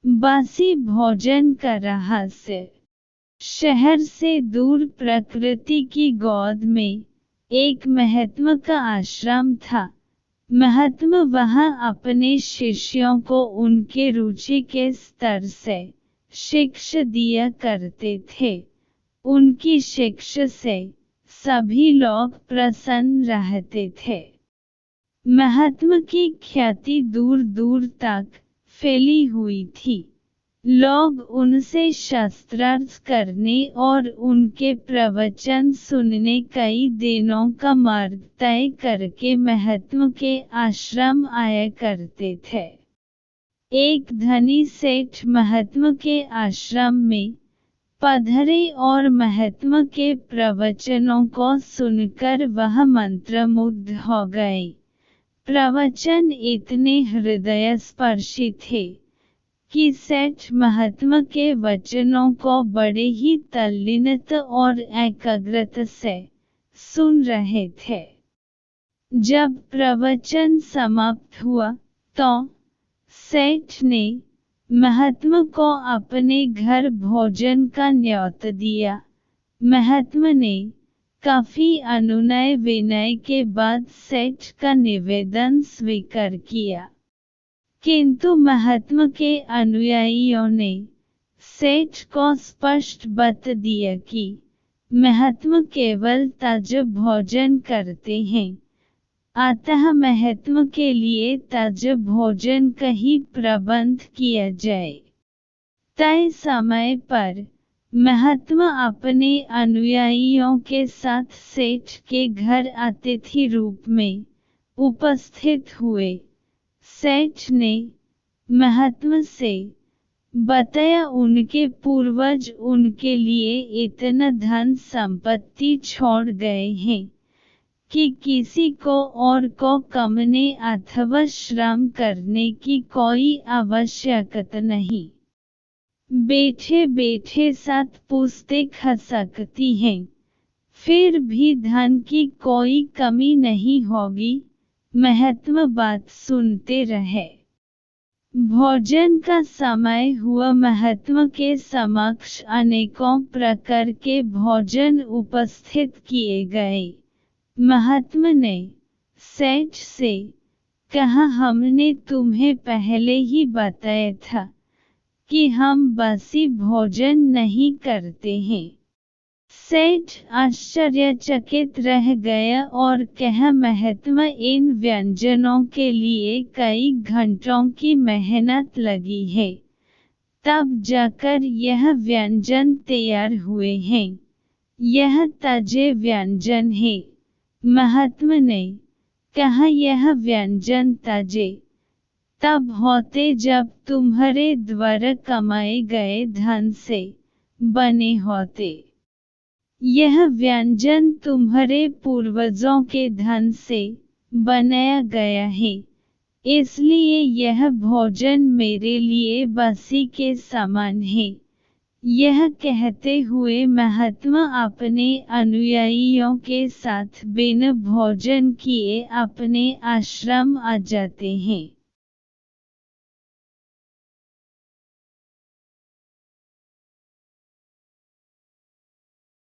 बासी भोजन का रहस्य। शहर से दूर प्रकृति की गोद में एक महात्मा का आश्रम था। महात्मा वहां अपने शिष्यों को उनके रुचि के स्तर से शिक्षा दिया करते थे। उनकी शिक्षा से सभी लोग प्रसन्न रहते थे। महात्मा की ख्याति दूर दूर तक फैली हुई थी। लोग उनसे शास्त्रार्थ करने और उनके प्रवचन सुनने कई दिनों का मार्ग तय करके महात्मा के आश्रम आया करते थे। एक धनी सेठ महात्मा के आश्रम में पधारे और महात्मा के प्रवचनों को सुनकर वह मंत्रमुग्ध हो गए। प्रवचन इतने हृदयस्पर्शी थे कि सेठ महात्मा के वचनों को बड़े ही तल्लीनता और एकाग्रता से सुन रहे थे। जब प्रवचन समाप्त हुआ तो सेठ ने महात्मा को अपने घर भोजन का न्योता दिया। महात्मा ने काफी अनुनय विनय के बाद सेठ का निवेदन स्वीकार किया, किंतु महात्मा के अनुयायियों ने सेठ को स्पष्ट बता दिया कि महात्मा केवल ताजा भोजन करते हैं, अतः महात्मा के लिए ताजा भोजन का ही प्रबंध किया जाए। तय समय पर महात्मा अपने अनुयायियों के साथ सेठ के घर अतिथि रूप में उपस्थित हुए। सेठ ने महात्मा से बताया उनके पूर्वज उनके लिए इतना धन संपत्ति छोड़ गए हैं कि किसी को और को कमाने अथवा श्रम करने की कोई आवश्यकता नहीं। बैठे बैठे 7 पुश्तें खा सकती हैं, फिर भी धन की कोई कमी नहीं होगी। महात्मा बात सुनते रहे। भोजन का समय हुआ। महात्मा के समक्ष अनेकों प्रकार के भोजन उपस्थित किए गए। महात्मा ने सेठ से कहा, हमने तुम्हें पहले ही बताया था कि हम बासी भोजन नहीं करते हैं। सेठ आश्चर्यचकित रह गया और कहा, महात्मा इन व्यंजनों के लिए कई घंटों की मेहनत लगी है, तब जाकर यह व्यंजन तैयार हुए हैं। यह ताजे व्यंजन है। महात्मा ने कहा, यह व्यंजन ताजे तब होते जब तुम्हारे द्वारा कमाए गए धन से बने होते। यह व्यंजन तुम्हारे पूर्वजों के धन से बनाया गया है, इसलिए यह भोजन मेरे लिए बासी के समान है। यह कहते हुए महात्मा अपने अनुयायियों के साथ बिना भोजन किए अपने आश्रम आ जाते हैं।